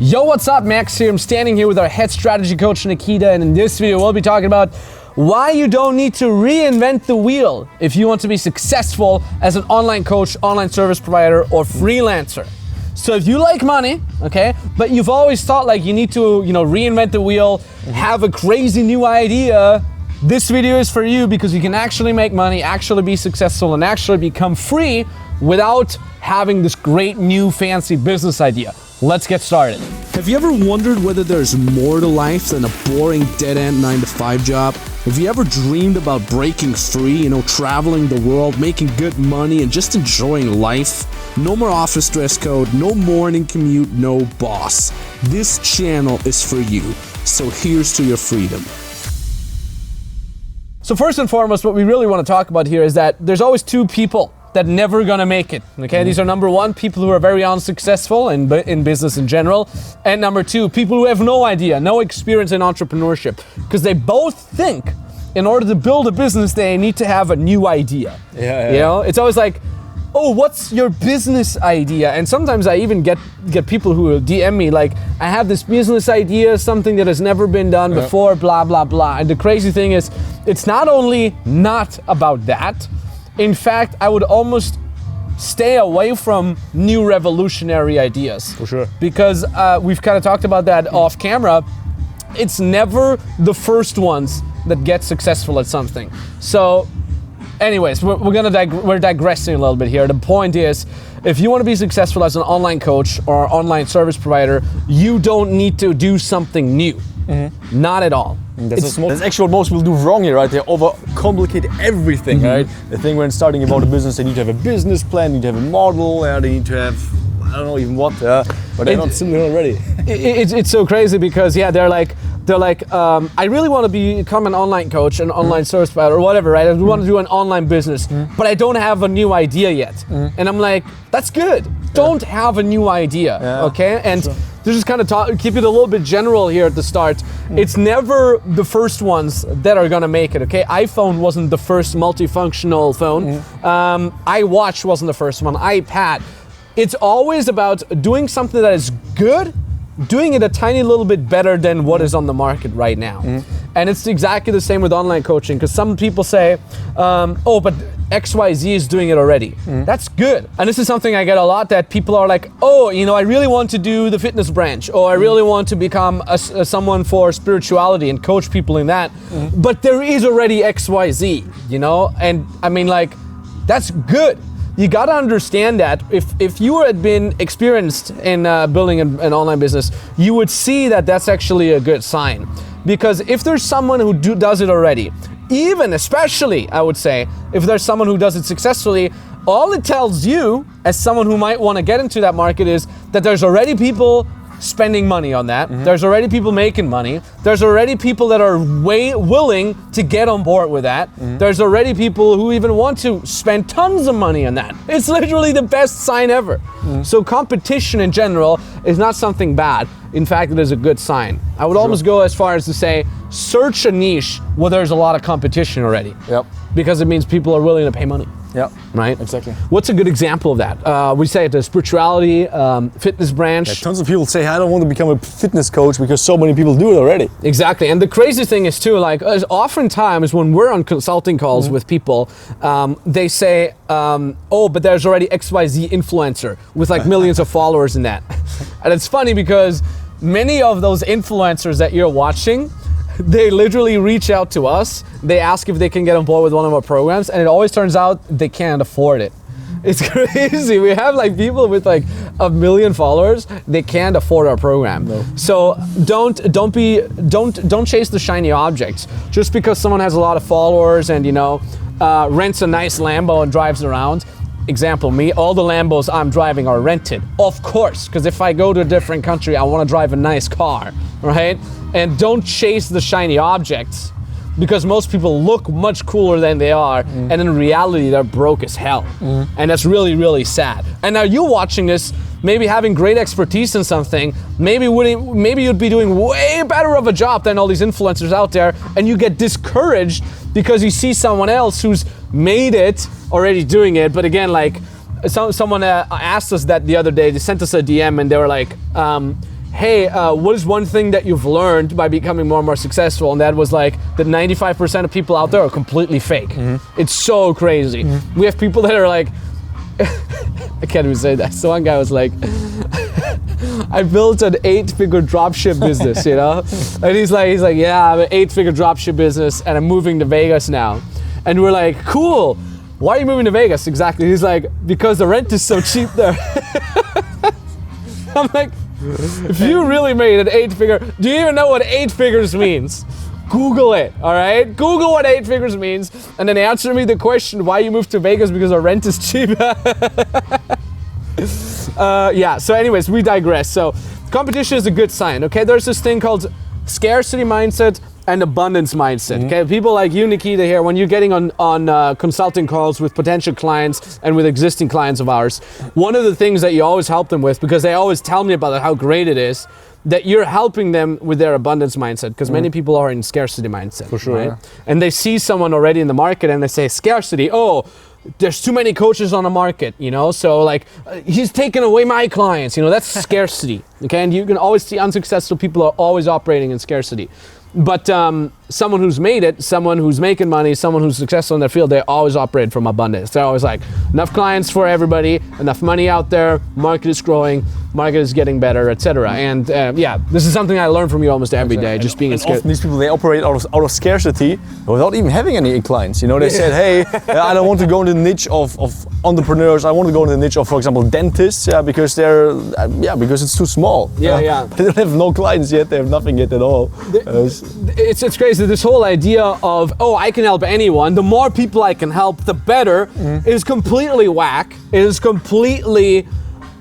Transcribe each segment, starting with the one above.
Yo, what's up? Max here. I'm standing here with our head strategy coach, Nikita, and in this video we'll be talking about why you don't need to reinvent the wheel if you want to be successful as an online coach, online service provider, or freelancer. So if you like money, okay, but you've always thought like you need to, reinvent the wheel, have a crazy new idea, this video is for you because you can actually make money, actually be successful, and actually become free without having this great new fancy business idea. Let's get started. Have you ever wondered whether there's more to life than a boring dead-end 9-to-5 job? Have you ever dreamed about breaking free, traveling the world, making good money, and just enjoying life? No more office dress code, no morning commute, no boss. This channel is for you. So here's to your freedom. So first and foremost, what we really want to talk about here is that there's always two people that never gonna make it, okay? These are number one, people who are very unsuccessful in business in general, and number two, people who have no idea, no experience in entrepreneurship, because they both think in order to build a business, they need to have a new idea. Yeah. It's always like, oh, what's your business idea? And sometimes I even get people who will DM me like, I have this business idea, something that has never been done before, blah, blah, blah. And the crazy thing is, it's not only not about that, in fact, I would almost stay away from new revolutionary ideas. For sure. Because we've kind of talked about that off camera. It's never the first ones that get successful at something. So anyways, we're digressing a little bit here. The point is, if you want to be successful as an online coach or online service provider, you don't need to do something new. Not at all. That's actually what most people do wrong here, right? They overcomplicate everything, right? They think when starting about a business, they need to have a business plan, they need to have a model, they need to have, I don't know even what, but they're not simple already. It's so crazy because they're like, I really want to become an online coach, an online service provider, or whatever, right? I want to do an online business, but I don't have a new idea yet. And I'm like, that's good. Don't have a new idea, okay? And to just kind of keep it a little bit general here at the start, it's never the first ones that are gonna make it, okay? iPhone wasn't the first multifunctional phone. iWatch wasn't the first one, iPad. It's always about doing something that is good, doing it a tiny little bit better than what is on the market right now. And it's exactly the same with online coaching, because some people say, oh, but XYZ is doing it already. That's good. And this is something I get a lot, that people are like, oh, I really want to do the fitness branch, or I really want to become someone for spirituality and coach people in that. But there is already XYZ, And I mean, like, that's good. You gotta understand that if you had been experienced in building an online business, you would see that that's actually a good sign. Because if there's someone who does it already, especially, I would say, if there's someone who does it successfully, all it tells you, as someone who might want to get into that market, is that there's already people spending money on that. There's already people making money. There's already people that are willing to get on board with that. There's already people who even want to spend tons of money on that. It's literally the best sign ever. So competition in general is not something bad. In fact, it is a good sign. I would almost go as far as to say, search a niche where there's a lot of competition already. Because it means people are willing to pay money. Right? Exactly. What's a good example of that? We say the spirituality, fitness branch. Tons of people say, I don't want to become a fitness coach because so many people do it already. Exactly. And the crazy thing is too, like, oftentimes when we're on consulting calls with people, they say, oh, but there's already XYZ influencer with like millions of followers in that. And it's funny because many of those influencers that you're watching, they literally reach out to us. They ask if they can get on board with one of our programs, and it always turns out they can't afford it. It's crazy. We have like people with like 1 million followers. They can't afford our program. So don't chase the shiny objects. Just because someone has a lot of followers and rents a nice Lambo and drives around. Example, me, all the Lambos I'm driving are rented. Of course, because if I go to a different country, I want to drive a nice car, right? And don't chase the shiny objects, because most people look much cooler than they are, and in reality, they're broke as hell. And that's really, really sad. And now you watching this, maybe having great expertise in something, maybe you'd be doing way better of a job than all these influencers out there, and you get discouraged because you see someone else who's made it already doing it. But again, like someone asked us that the other day. They sent us a DM and they were like, hey, what is one thing that you've learned by becoming more and more successful? And that was like that 95% of people out there are completely fake. It's so crazy. We have people that are like, I can't even say that. So one guy was like, I built an 8-figure dropship business, you know? And he's like, yeah, I have an 8-figure dropship business and I'm moving to Vegas now. And we're like, cool. Why are you moving to Vegas? Exactly. He's like, because the rent is so cheap there. I'm like, if you really made an 8-figure, do you even know what 8 figures means? Google it, all right? Google what 8 figures means, and then answer me the question, why you moved to Vegas because our rent is cheap. Yeah, so anyways, we digress. So competition is a good sign, okay? There's this thing called scarcity mindset and abundance mindset, okay? People like you, Nikita, here, when you're getting on consulting calls with potential clients and with existing clients of ours, one of the things that you always help them with, because they always tell me about it, how great it is, that you're helping them with their abundance mindset, because many people are in scarcity mindset. For sure, right? yeah. And they see someone already in the market and they say, scarcity, oh, there's too many coaches on the market, you know? So like, he's taking away my clients, you know, that's scarcity, okay? And you can always see unsuccessful people are always operating in scarcity. But someone who's made it, someone who's making money, someone who's successful in their field, they always operate from abundance. They're always like, enough clients for everybody, enough money out there, market is growing, market is getting better, etc. And yeah, this is something I learn from you almost every day, just being and scared. often these people, they operate out of scarcity without even having any clients. You know, they said, hey, I don't want to go in the niche of entrepreneurs. I want to go in the niche of, for example, dentists, because they're, because it's too small. Yeah. They don't have no clients yet. They have nothing yet at all. It's crazy. This whole idea of, oh, I can help anyone. The more people I can help, the better. Is completely whack. It is completely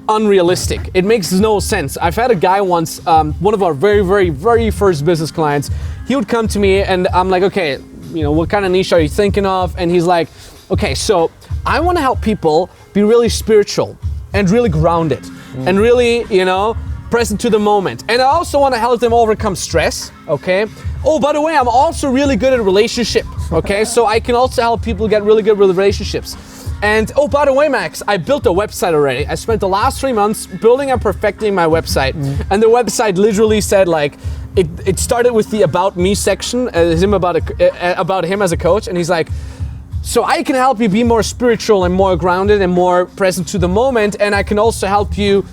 unrealistic. It makes no sense. I've had a guy once, one of our very, very, very first business clients. He would come to me and I'm like, okay, you know, what kind of niche are you thinking of? And he's like, okay, so I want to help people be really spiritual and really grounded and really, you know, present to the moment. And I also want to help them overcome stress, okay? Oh, by the way, I'm also really good at relationship, okay? So I can also help people get really good with relationships. And oh, by the way, Max, I built a website already. I spent the last 3 months building and perfecting my website. And the website literally said like, it started with the about me section, about him as a coach. And he's like, so I can help you be more spiritual and more grounded and more present to the moment. And I can also help you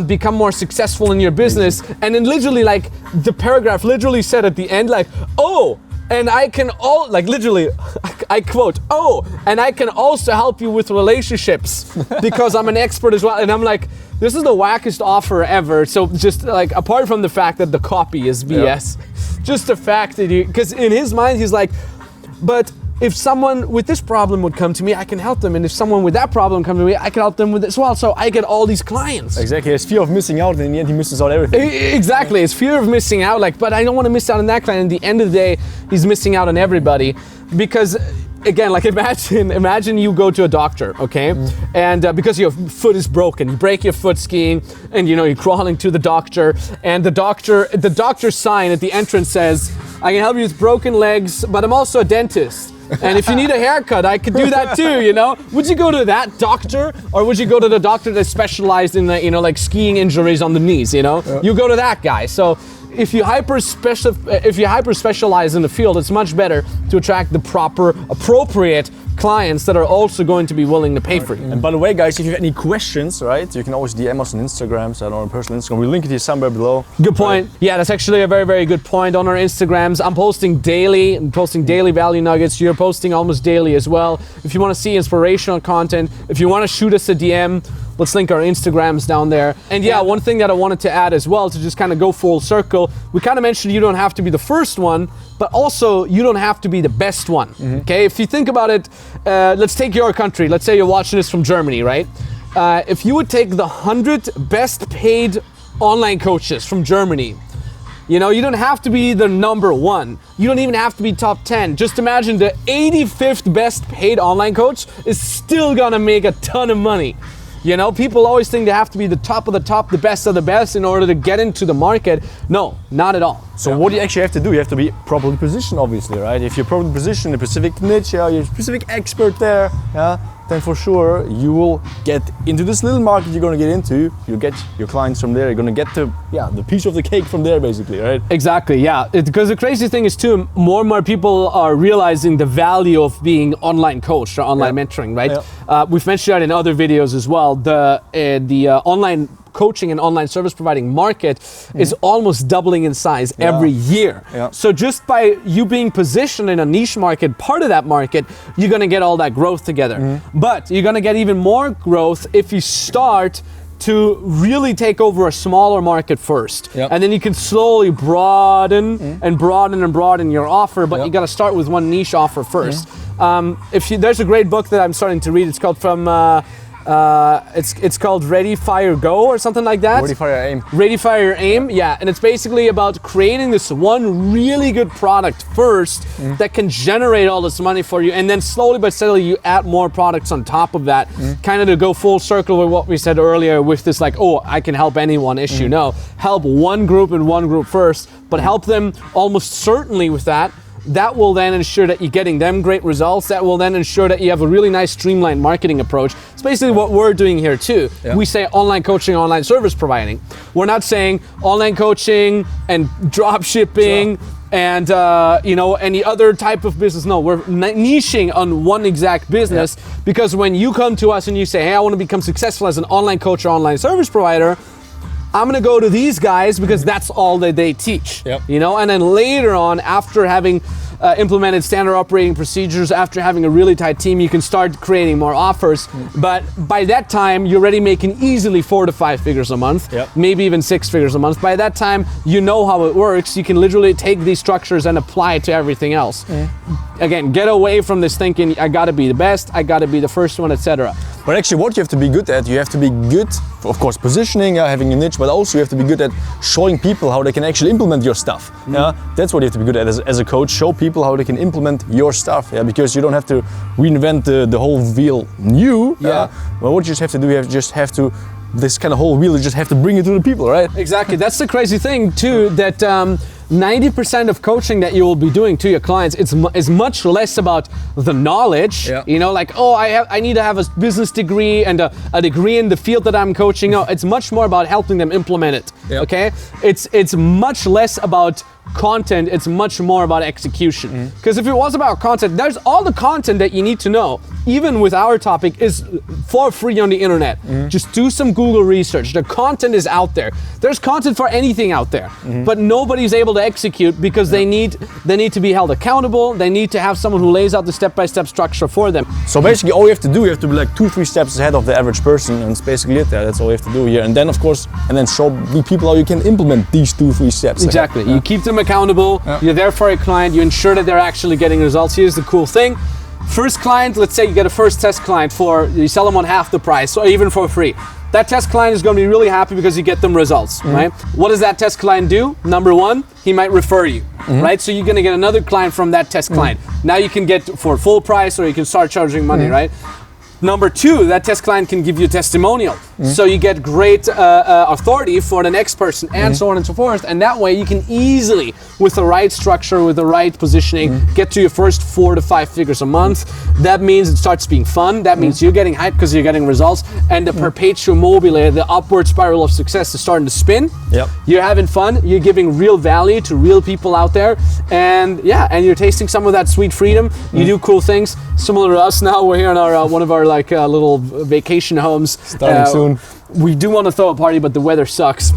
become more successful in your business. And then literally like the paragraph literally said at the end like, oh, and I can literally, I quote, oh, and I can also help you with relationships because I'm an expert as well. And I'm like, this is the wackest offer ever. So just like, apart from the fact that the copy is BS, just the fact that because in his mind, he's like, but if someone with this problem would come to me, I can help them. And if someone with that problem come to me, I can help them with it as well. So I get all these clients. Exactly, it's fear of missing out, and in the end he misses out everything. Exactly, it's fear of missing out, like, but I don't want to miss out on that client. At the end of the day, he's missing out on everybody. Because again, like imagine you go to a doctor, okay? And because your foot is broken, you break your foot skiing, and you know, you're crawling to the doctor, and the doctor's sign at the entrance says, I can help you with broken legs, but I'm also a dentist. And if you need a haircut, I could do that too, you know? Would you go to that doctor, or would you go to the doctor that specialized in the, you know, like skiing injuries on the knees, you know? You go to that guy. So if you hyper specialize in the field, it's much better to attract the proper, appropriate clients that are also going to be willing to pay for you. And by the way, guys, if you have any questions, right, you can always DM us on Instagram. So I don't know, on personal Instagram. We'll link it here somewhere below. Good point. Yeah, that's actually a very, very good point. On our Instagrams, I'm posting daily value nuggets. You're posting almost daily as well. If you want to see inspirational content, if you want to shoot us a DM, let's link our Instagrams down there. And yeah, one thing that I wanted to add as well, to just kind of go full circle, we kind of mentioned you don't have to be the first one, but also you don't have to be the best one, okay? If you think about it, let's take your country. Let's say you're watching this from Germany, right? If you would take the 100 best paid online coaches from Germany, you know, you don't have to be the number one. You don't even have to be top 10. Just imagine the 85th best paid online coach is still gonna make a ton of money. You know, people always think they have to be the top of the top, the best of the best in order to get into the market. No, not at all. So what do you actually have to do? You have to be properly positioned, obviously, right? If you're properly positioned in a specific niche, you're a specific expert there, then for sure you will get into this little market you're going to get into. You'll get your clients from there. You're going to get the piece of the cake from there, basically, right? Exactly, yeah. Because the crazy thing is too, more and more people are realizing the value of being online coached or online mentoring, right? We've mentioned that in other videos as well. The online coaching and online service providing market is almost doubling in size every year. So just by you being positioned in a niche market, part of that market, you're gonna get all that growth together. But you're gonna get even more growth if you start to really take over a smaller market first. And then you can slowly broaden and broaden and broaden your offer, but you gotta start with one niche offer first. There's a great book that I'm starting to read. It's called it's called Ready, Fire, Go or something like that. Ready, Fire, Aim. Ready, Fire, Aim, yeah. And it's basically about creating this one really good product first that can generate all this money for you, and then slowly but steadily you add more products on top of that, kind of to go full circle with what we said earlier with this like, oh, I can help anyone issue. No, help one group and one group first, but help them almost certainly with that. That will then ensure that you're getting them great results. That will then ensure that you have a really nice streamlined marketing approach. It's basically what we're doing here too. We say online coaching, online service providing. We're not saying online coaching and drop shipping and any other type of business. No, we're niching on one exact business because when you come to us and you say, hey, I want to become successful as an online coach or online service provider, I'm gonna go to these guys because that's all that they teach, and then later on, after having implemented standard operating procedures, after having a really tight team, you can start creating more offers. But by that time, you're already making easily 4 to 5 figures a month, maybe even 6 figures a month. By that time, you know how it works. You can literally take these structures and apply it to everything else. Again, get away from this thinking, I gotta be the best, I gotta be the first one, etc. But actually what you have to be good at, you have to be good, of course, positioning, having a niche, but also you have to be good at showing people how they can actually implement your stuff. That's what you have to be good at as a coach, show people how they can implement your stuff, because you don't have to reinvent the whole wheel new. But what you just have to do, this kind of whole wheel, you just have to bring it to the people, right? Exactly, that's the crazy thing too, that 90% of coaching that you will be doing to your clients is much less about the knowledge, like, oh, I need to have a business degree and a degree in the field that I'm coaching. No, it's much more about helping them implement it, okay? It's much less about content, it's much more about execution. Because if it was about content, there's all the content that you need to know, even with our topic, is for free on the internet. Just do some Google research. The content is out there. There's content for anything out there, but nobody's able to execute because they need to be held accountable. They need to have someone who lays out the step-by-step structure for them. So basically all you have to do, you have to be like 2-3 steps ahead of the average person, and it's basically it. That's all you have to do here. And then of course, show the people how you can implement these 2-3 steps. Exactly. You keep them accountable. You're there for a client. You ensure that they're actually getting results. Here's the cool thing. First client, let's say you get a first test client you sell them on half the price or even for free. That test client is going to be really happy because you get them results, right? What does that test client do? Number one, he might refer you, right? So you're going to get another client from that test client. Now you can get for full price or you can start charging money, right? Number two, that test client can give you a testimonial. So you get great authority for the next person and so on and so forth. And that way you can easily, with the right structure, with the right positioning, get to your first 4 to 5 figures a month. That means it starts being fun. That means you're getting hyped because you're getting results. And the perpetuum mobile, the upward spiral of success is starting to spin. You're having fun. You're giving real value to real people out there. And and you're tasting some of that sweet freedom. You do cool things. Similar to us now, we're here in our one of our little vacation homes. Starting soon. We do want to throw a party, but the weather sucks.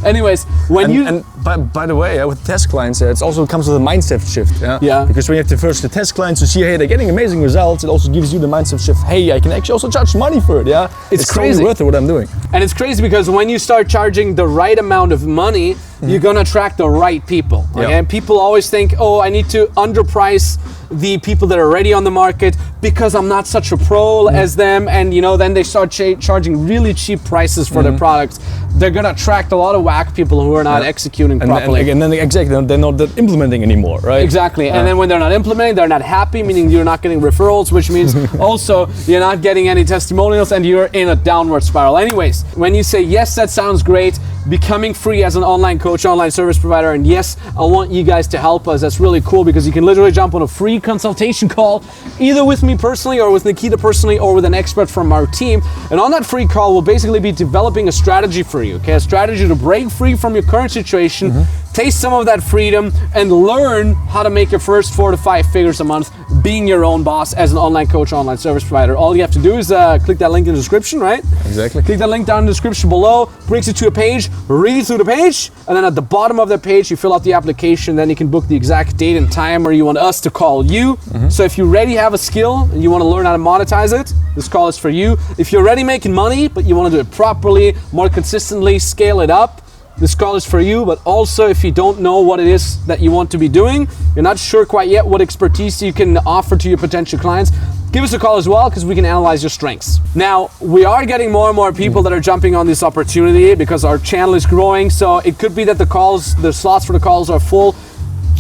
Anyways, by the way, with test clients, it also comes with a mindset shift. Because when you have the test clients to see, hey, they're getting amazing results, it also gives you the mindset shift. Hey, I can actually also charge money for it. It's crazy. Totally worth it what I'm doing. And it's crazy because when you start charging the right amount of money, you're gonna attract the right people. Okay? And people always think, oh, I need to underprice the people that are already on the market because I'm not such a pro as them, and then they start charging really cheap prices for their products. they're gonna attract a lot of whack people who are not executing And properly. then exactly, they're not implementing anymore, right? Exactly, and then when they're not implementing, they're not happy, meaning you're not getting referrals, which means also you're not getting any testimonials and you're in a downward spiral. Anyways, when you say, yes, that sounds great, becoming free as an online coach, online service provider, and yes, I want you guys to help us, that's really cool because you can literally jump on a free consultation call, either with me personally or with Nikita personally or with an expert from our team. And on that free call, we'll basically be developing a strategy for you, okay? A strategy to break free from your current situation, taste some of that freedom, and learn how to make your first 4 to 5 figures a month being your own boss as an online coach, online service provider. All you have to do is click that link in the description, right? Exactly. Click that link down in the description below, brings you to a page, read through the page, and then at the bottom of that page, you fill out the application, then you can book the exact date and time where you want us to call you. So if you already have a skill and you want to learn how to monetize it, this call is for you. If you're already making money, but you want to do it properly, more consistently, scale it up, this call is for you. But also if you don't know what it is that you want to be doing, you're not sure quite yet what expertise you can offer to your potential clients, give us a call as well because we can analyze your strengths. Now, we are getting more and more people that are jumping on this opportunity because our channel is growing. So it could be that the slots for the calls are full.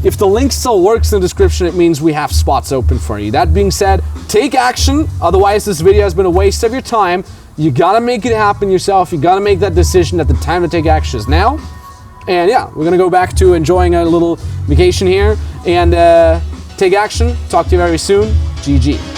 If the link still works in the description, it means we have spots open for you. That being said, take action. Otherwise, this video has been a waste of your time. You gotta make it happen yourself. You gotta make that decision that the time to take action is now. And yeah, we're gonna go back to enjoying a little vacation here and take action. Talk to you very soon. GG.